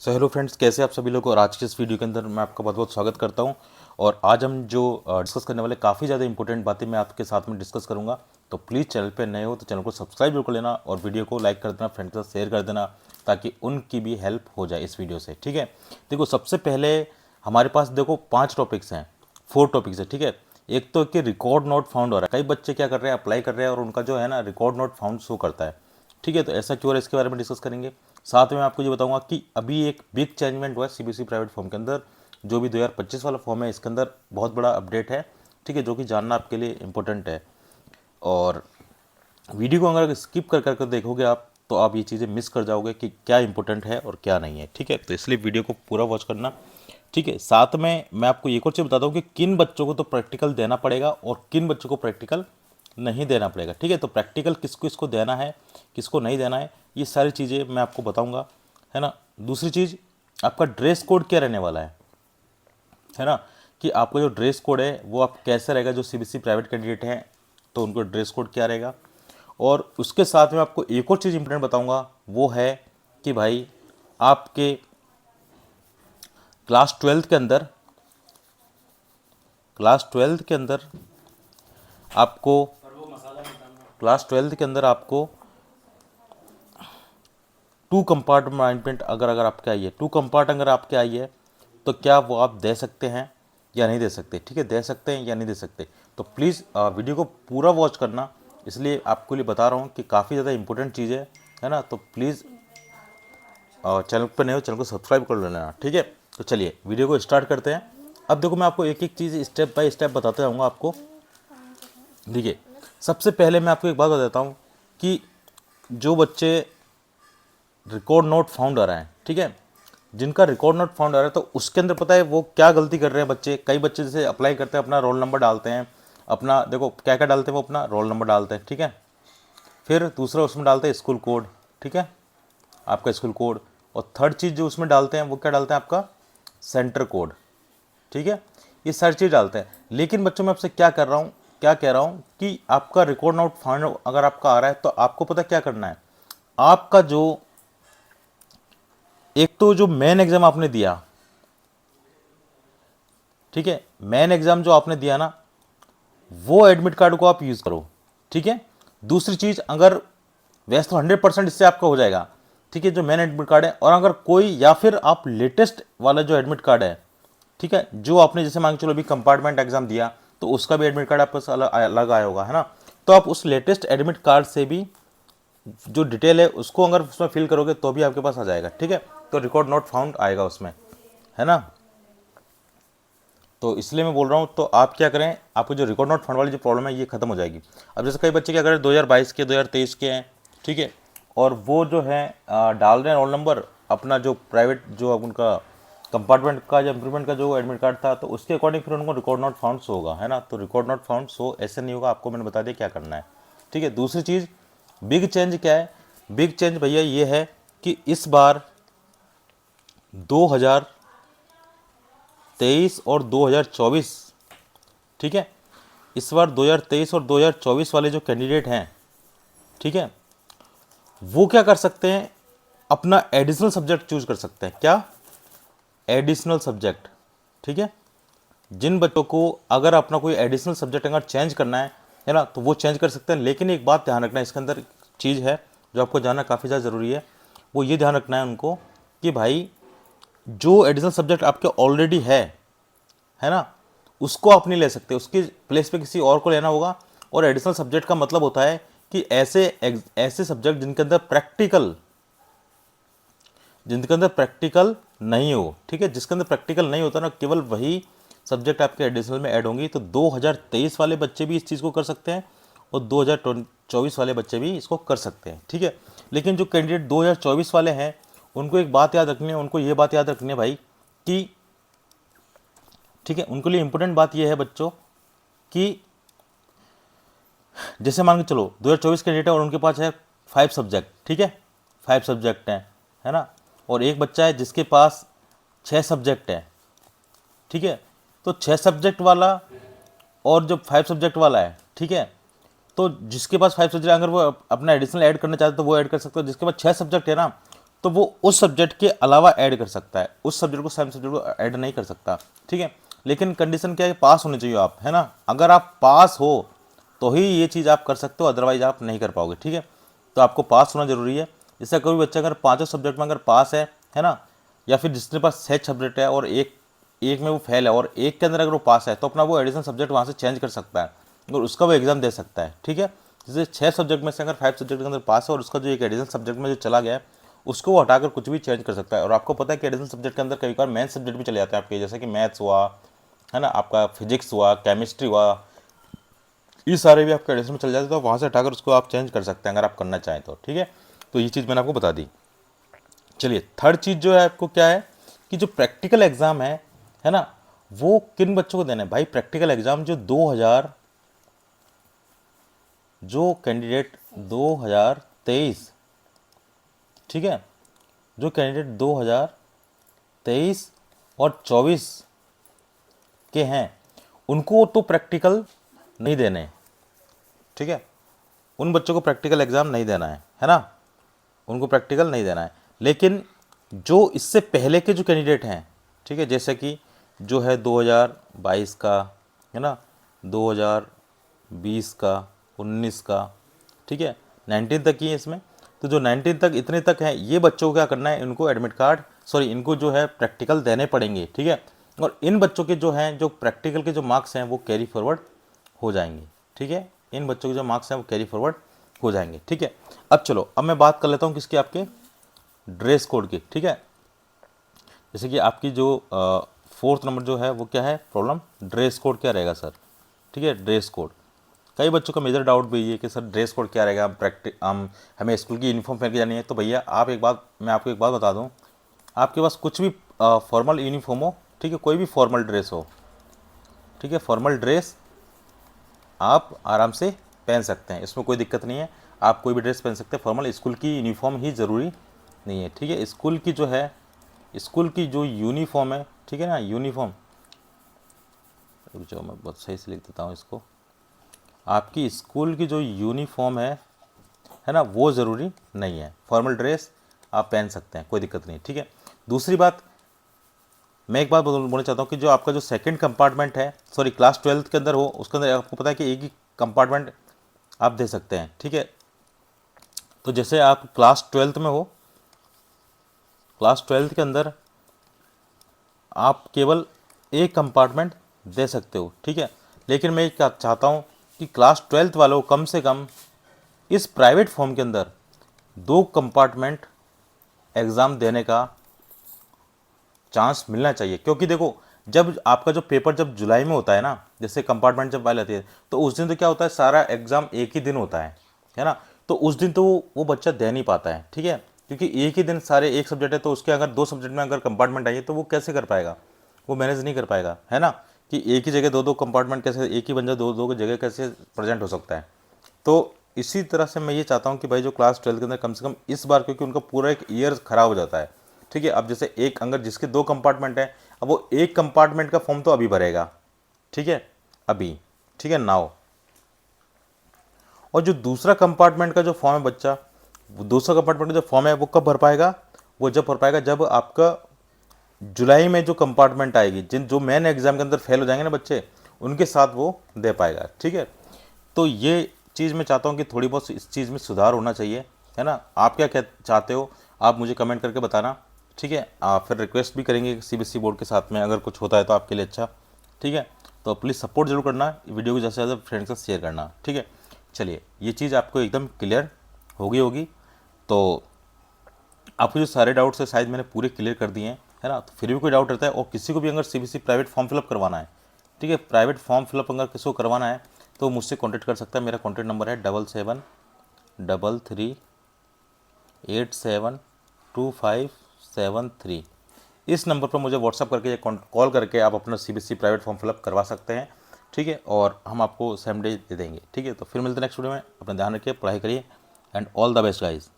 So hello friends, कैसे आप सभी लोग। और आज के इस वीडियो के अंदर मैं आपका बहुत बहुत स्वागत करता हूं। और आज हम जो डिस्कस करने वाले काफ़ी ज़्यादा इंपॉर्टेंट बातें मैं आपके साथ में डिस्कस करूंगा। तो प्लीज़ चैनल पे नए हो तो चैनल को सब्सक्राइब जरूर कर लेना और वीडियो को लाइक कर देना, फ्रेंड के साथ शेयर कर देना, ताकि उनकी भी हेल्प हो जाए इस वीडियो से। ठीक है, देखो सबसे पहले हमारे पास देखो 5 टॉपिक्स हैं, 4 टॉपिक्स है। ठीक है, एक तो कि रिकॉर्ड नॉट फाउंड हो रहा है। कई बच्चे क्या कर रहे हैं, अप्लाई कर रहे हैं और उनका जो है ना रिकॉर्ड नॉट फाउंड शो करता है। ठीक है, तो ऐसा क्यों है इसके बारे में डिस्कस करेंगे। साथ में मैं आपको ये बताऊंगा कि अभी एक बिग चेंजमेंट हुआ है सीबीएसई प्राइवेट फॉर्म के अंदर। जो भी 2025 वाला फॉर्म है इसके अंदर बहुत बड़ा अपडेट है। ठीक है, जो कि जानना आपके लिए इंपॉर्टेंट है। और वीडियो को अगर स्किप कर कर देखोगे आप तो आप ये चीज़ें मिस कर जाओगे कि क्या इंपॉर्टेंट है और क्या नहीं है। ठीक है, तो इसलिए वीडियो को पूरा वॉच करना। ठीक है, साथ में मैं आपको एक और चीज़ बताता हूँ कि किन बच्चों को तो प्रैक्टिकल देना पड़ेगा और किन बच्चों को प्रैक्टिकल नहीं देना पड़ेगा। ठीक है, तो प्रैक्टिकल किसको इसको देना है, किसको नहीं देना है, ये सारी चीज़ें मैं आपको बताऊंगा, है ना। दूसरी चीज़, आपका ड्रेस कोड क्या रहने वाला है ना, कि आपका जो ड्रेस कोड है वो आप कैसे रहेगा। जो सीबीएसई प्राइवेट कैंडिडेट हैं तो उनको ड्रेस कोड क्या रहेगा। और उसके साथ में आपको एक और चीज़ इंपॉर्टेंट बताऊंगा, वो है कि भाई आपके क्लास ट्वेल्थ के अंदर आपको क्लास ट्वेल्थ के अंदर आपको 2 कंपार्टमेंट अगर आपके आई है, 2 कंपार्ट अगर आपके आई है तो क्या वो आप दे सकते हैं या नहीं दे सकते। ठीक है, दे सकते हैं या नहीं दे सकते। तो प्लीज़ वीडियो को पूरा वॉच करना, इसलिए आपको लिए बता रहा हूँ कि काफ़ी ज़्यादा इंपॉर्टेंट चीज़ है ना। तो प्लीज़ चैनल पर नहीं हो चैनल को सब्सक्राइब कर लेना। ठीक है, तो चलिए वीडियो को स्टार्ट करते हैं। अब देखो मैं आपको एक एक चीज़ स्टेप बाय स्टेप बताते जाऊँगा आपको। देखिए, सबसे पहले मैं आपको एक बात बताता हूँ कि जो बच्चे रिकॉर्ड नोट फाउंड आ रहा है, ठीक है, जिनका रिकॉर्ड नोट फाउंड आ रहा है तो उसके अंदर पता है वो क्या गलती कर रहे हैं बच्चे। कई बच्चे जैसे अप्लाई करते हैं, अपना रोल नंबर डालते हैं, अपना देखो क्या क्या डालते हैं, वो अपना रोल नंबर डालते हैं। ठीक है, फिर दूसरा उसमें डालते हैं स्कूल कोड। ठीक है, आपका स्कूल कोड। और थर्ड चीज़ जो उसमें डालते हैं वो क्या डालते हैं, आपका सेंटर कोड। ठीक है, ये सारी चीज़ डालते हैं। लेकिन बच्चों मैं आपसे क्या कर रहा हूँ, क्या कह रहा हूँ कि आपका रिकॉर्ड नोट फाउंड अगर आपका आ रहा है तो आपको पता क्या करना है। आपका जो एक तो जो मेन एग्जाम आपने दिया, ठीक है, मेन एग्जाम जो आपने दिया ना, वो एडमिट कार्ड को आप यूज करो। ठीक है, दूसरी चीज, अगर वैसे तो 100% इससे आपका हो जाएगा। ठीक है, जो मेन एडमिट कार्ड है, और अगर कोई या फिर आप लेटेस्ट वाला जो एडमिट कार्ड है, ठीक है, जो आपने जैसे मान के चलो अभी कंपार्टमेंट एग्जाम दिया तो उसका भी एडमिट कार्ड आपके पास अलग आया होगा, है ना। तो आप उस लेटेस्ट एडमिट कार्ड से भी जो डिटेल है उसको अगर उसमें फिल करोगे तो भी आपके पास आ जाएगा। ठीक है, तो रिकॉर्ड नॉट फाउंड आएगा उसमें, है ना। तो इसलिए मैं बोल रहा हूँ, तो आप क्या करें, आपको जो रिकॉर्ड नॉट फाउंड वाली जो प्रॉब्लम है ये खत्म हो जाएगी। अब जैसे कई बच्चे क्या करें 2022 के 2023 के हैं, ठीक है, और वो जो है डाल रहे हैं रोल नंबर अपना, जो प्राइवेट जो अब उनका कंपार्टमेंट का या इम्प्रूवमेंट का जो एडमिट कार्ड था तो उसके अकॉर्डिंग फिर उनको रिकॉर्ड नॉट फाउंड शो होगा, है ना। तो रिकॉर्ड नॉट फाउंड शो ऐसे नहीं होगा, आपको मैंने बता दिया क्या करना है। ठीक है, दूसरी चीज़, बिग चेंज क्या है। बिग चेंज भैया ये है कि इस बार 2023 और 2024, ठीक है, इस बार 2023 और 2024 वाले जो कैंडिडेट हैं, ठीक है, वो क्या कर सकते हैं, अपना एडिशनल सब्जेक्ट चूज कर सकते हैं। क्या, एडिशनल सब्जेक्ट। ठीक है, जिन बच्चों को अगर अपना कोई एडिशनल सब्जेक्ट अगर चेंज करना है ना, तो वो चेंज कर सकते हैं। लेकिन एक बात ध्यान रखना, इसके अंदर चीज़ है जो आपको जानना काफ़ी ज़्यादा ज़रूरी है, वो ये ध्यान रखना है उनको कि भाई जो एडिशनल सब्जेक्ट आपके ऑलरेडी है ना, उसको आप नहीं ले सकते, उसकी प्लेस पे किसी और को लेना होगा। और एडिशनल सब्जेक्ट का मतलब होता है कि ऐसे सब्जेक्ट जिनके अंदर प्रैक्टिकल नहीं हो। ठीक है, जिसके अंदर प्रैक्टिकल नहीं होता ना, केवल वही सब्जेक्ट आपके एडिशनल में ऐड होंगी। तो 2023 वाले बच्चे भी इस चीज़ को कर सकते हैं और 2024 वाले बच्चे भी इसको कर सकते हैं। ठीक है, लेकिन जो कैंडिडेट 2024 वाले हैं उनको एक बात याद रखनी है, उनको ये बात याद रखनी है भाई कि, ठीक है, उनके लिए इंपॉर्टेंट बात ये है बच्चों कि जैसे मान के चलो 2024 कैंडिडेट है और उनके पास है 5 सब्जेक्ट। ठीक है, 5 सब्जेक्ट हैं, है ना, और एक बच्चा है जिसके पास 6 सब्जेक्ट है। ठीक है, तो 6 सब्जेक्ट वाला और जो 5 सब्जेक्ट वाला है, ठीक है, तो जिसके पास 5 सब्जेक्ट अगर वो अपना एडिशनल ऐड करना चाहते तो वो ऐड कर सकते हो। जिसके पास 6 सब्जेक्ट है ना, तो वो उस सब्जेक्ट के अलावा ऐड कर सकता है, उस सब्जेक्ट को सेम सब्जेक्ट को ऐड नहीं कर सकता, ठीक है। लेकिन कंडीशन क्या है, पास होने चाहिए आप, है ना। अगर आप पास हो तो ही ये चीज़ आप कर सकते हो, अदरवाइज आप नहीं कर पाओगे, ठीक है। तो आपको पास होना जरूरी है। इससे कोई बच्चा अगर पाँचों सब्जेक्ट में अगर पास है ना, या फिर जिसके पास 6 सब्जेक्ट है और एक एक में वो फेल है और एक के अंदर अगर वो पास है, तो अपना वो एडिशनल सब्जेक्ट वहाँ से चेंज कर सकता है और उसका वो एग्ज़ाम दे सकता है, ठीक है। जैसे 6 सब्जेक्ट में से अगर 5 सब्जेक्ट के अंदर पास है और उसका जो एक एडिशनल सब्जेक्ट में जो चला गया है, उसको वो हटाकर कुछ भी चेंज कर सकता है। और आपको पता है कि एडिशनल सब्जेक्ट के अंदर कई बार मेन सब्जेक्ट भी चले जाते हैं आपके, जैसे कि मैथ्स हुआ, है ना, आपका फिजिक्स हुआ, केमिस्ट्री हुआ, ये सारे भी आपके एडिशनल में चल जाते हैं, तो वहाँ से हटाकर उसको आप चेंज कर सकते हैं अगर आप करना चाहें तो, ठीक है। तो ये चीज़ मैंने आपको बता दी। चलिए, थर्ड चीज़ जो है आपको क्या है कि जो प्रैक्टिकल एग्ज़ाम है ना, वो किन बच्चों को देना है भाई। प्रैक्टिकल एग्ज़ाम जो कैंडिडेट 2023, ठीक है, जो कैंडिडेट 2023 और 24 के हैं, उनको तो प्रैक्टिकल नहीं देने, ठीक है। उन बच्चों को प्रैक्टिकल एग्ज़ाम नहीं देना है ना, उनको प्रैक्टिकल नहीं देना है। लेकिन जो इससे पहले के जो कैंडिडेट हैं, ठीक है, जैसे कि जो है 2022 का, है ना, 2020 का, 19 का, ठीक है, 19 तक ही है इसमें। तो जो 19 तक इतने तक है, ये बच्चों को क्या करना है, इनको एडमिट कार्ड इनको जो है प्रैक्टिकल देने पड़ेंगे, ठीक है। और इन बच्चों के जो हैं, जो प्रैक्टिकल के जो मार्क्स हैं वो कैरी फॉरवर्ड हो जाएंगे, ठीक है। इन बच्चों के जो मार्क्स हैं वो कैरी फॉरवर्ड हो जाएंगे, ठीक है। अब चलो, अब मैं बात कर लेता हूँ किसकी, आपके ड्रेस कोड की, ठीक है। जैसे कि आपकी जो 4th नंबर जो है वो क्या है प्रॉब्लम, ड्रेस कोड क्या रहेगा सर, ठीक है। ड्रेस कोड, कई बच्चों का मेजर डाउट भी ये है कि सर ड्रेस कोड क्या रहेगा, हम हमें स्कूल की यूनिफॉर्म पहन के जानी है। तो भैया आप मैं आपको एक बात बता दूं, आपके पास कुछ भी फॉर्मल यूनिफॉर्म हो, ठीक है, कोई भी फॉर्मल ड्रेस हो, ठीक है, फॉर्मल ड्रेस आप आराम से पहन सकते हैं, इसमें कोई दिक्कत नहीं है। आप कोई भी ड्रेस पहन सकते हैं, फॉर्मल, स्कूल की यूनिफॉर्म ही ज़रूरी नहीं है, ठीक है। स्कूल की जो है, स्कूल की जो यूनिफॉर्म है, ठीक है ना, यूनिफॉर्म, जो मैं बहुत सही से लिख देता हूँ इसको, आपकी स्कूल की जो यूनिफॉर्म है ना, वो ज़रूरी नहीं है। फॉर्मल ड्रेस आप पहन सकते हैं, कोई दिक्कत नहीं, ठीक है। दूसरी बात, मैं एक बात बोलना चाहता हूँ कि जो आपका जो सेकंड कंपार्टमेंट है, क्लास 12th के अंदर हो, उसके अंदर आपको पता है कि एक ही कंपार्टमेंट आप दे सकते हैं, ठीक है। तो जैसे आप क्लास 12th में हो, क्लास 12th के अंदर आप केवल एक कंपार्टमेंट दे सकते हो, ठीक है। लेकिन मैं क्या चाहता हूँ कि क्लास 12th वालों को कम से कम इस प्राइवेट फॉर्म के अंदर 2 कंपार्टमेंट एग्ज़ाम देने का चांस मिलना चाहिए। क्योंकि देखो, जब आपका जो पेपर जब जुलाई में होता है ना, जैसे कंपार्टमेंट जब फाइल आती है, तो उस दिन तो क्या होता है, सारा एग्ज़ाम एक ही दिन होता है ना। तो उस दिन तो वो बच्चा दे नहीं पाता है, ठीक है, क्योंकि एक ही दिन सारे एक सब्जेक्ट है, तो उसके अगर 2 सब्जेक्ट में अगर कंपार्टमेंट आई है तो वो कैसे कर पाएगा, वो मैनेज नहीं कर पाएगा, है ना। कि एक ही जगह 2-2 कंपार्टमेंट कैसे, एक ही बंदा 2-2 की जगह कैसे प्रेजेंट हो सकता है। तो इसी तरह से मैं ये चाहता हूँ कि भाई जो क्लास 12th के अंदर कम से कम इस बार, क्योंकि उनका पूरा एक ईयर ख़राब हो जाता है, ठीक है। अब जैसे एक अगर जिसके 2 कंपार्टमेंट है, अब वो एक कंपार्टमेंट का फॉर्म तो अभी भरेगा, ठीक है, अभी, ठीक है, नाउ। और जो दूसरा कंपार्टमेंट का जो फॉर्म है बच्चा, वो दूसरा कंपार्टमेंट का जो फॉर्म है वो कब भर पाएगा, वो जब भर पाएगा जब आपका जुलाई में जो कंपार्टमेंट आएगी, जो मेन एग्जाम के अंदर फेल हो जाएंगे ना बच्चे, उनके साथ वो दे पाएगा, ठीक है। तो ये चीज़ मैं चाहता हूँ कि थोड़ी बहुत इस चीज़ में सुधार होना चाहिए, है ना। आप क्या चाहते हो, आप मुझे कमेंट करके बताना, ठीक है। आप फिर रिक्वेस्ट भी करेंगे CBSE बोर्ड के साथ में, अगर कुछ होता है तो आपके लिए अच्छा, ठीक है। तो प्लीज़ सपोर्ट जरूर करना, वीडियो को ज़्यादा से ज़्यादा फ्रेंड्स के साथ शेयर करना, ठीक है। चलिए, ये चीज़ आपको एकदम क्लियर होगी। तो आपको जो सारे डाउट्स है शायद मैंने पूरे क्लियर कर दिए हैं, है ना। तो फिर भी कोई डाउट रहता है, और किसी को भी अगर CBSE प्राइवेट फॉर्म फिलअप करवाना है, ठीक है, प्राइवेट फॉर्म फिलअप अगर किसी को करवाना है तो मुझसे कॉन्टैक्ट कर सकता है। मेरा कॉन्टैक्ट नंबर है 7733872573। इस नंबर पर मुझे व्हाट्सअप करके या कॉल करके आप अपना CBSE प्राइवेट फॉर्म फिलअप करवा सकते हैं, ठीक है। और हम आपको सेम डे दे देंगे, ठीक है। तो फिर मिलते हैं नेक्स्ट वीडियो में। अपना ध्यान रखिए, पढ़ाई करिए, and all the best guys.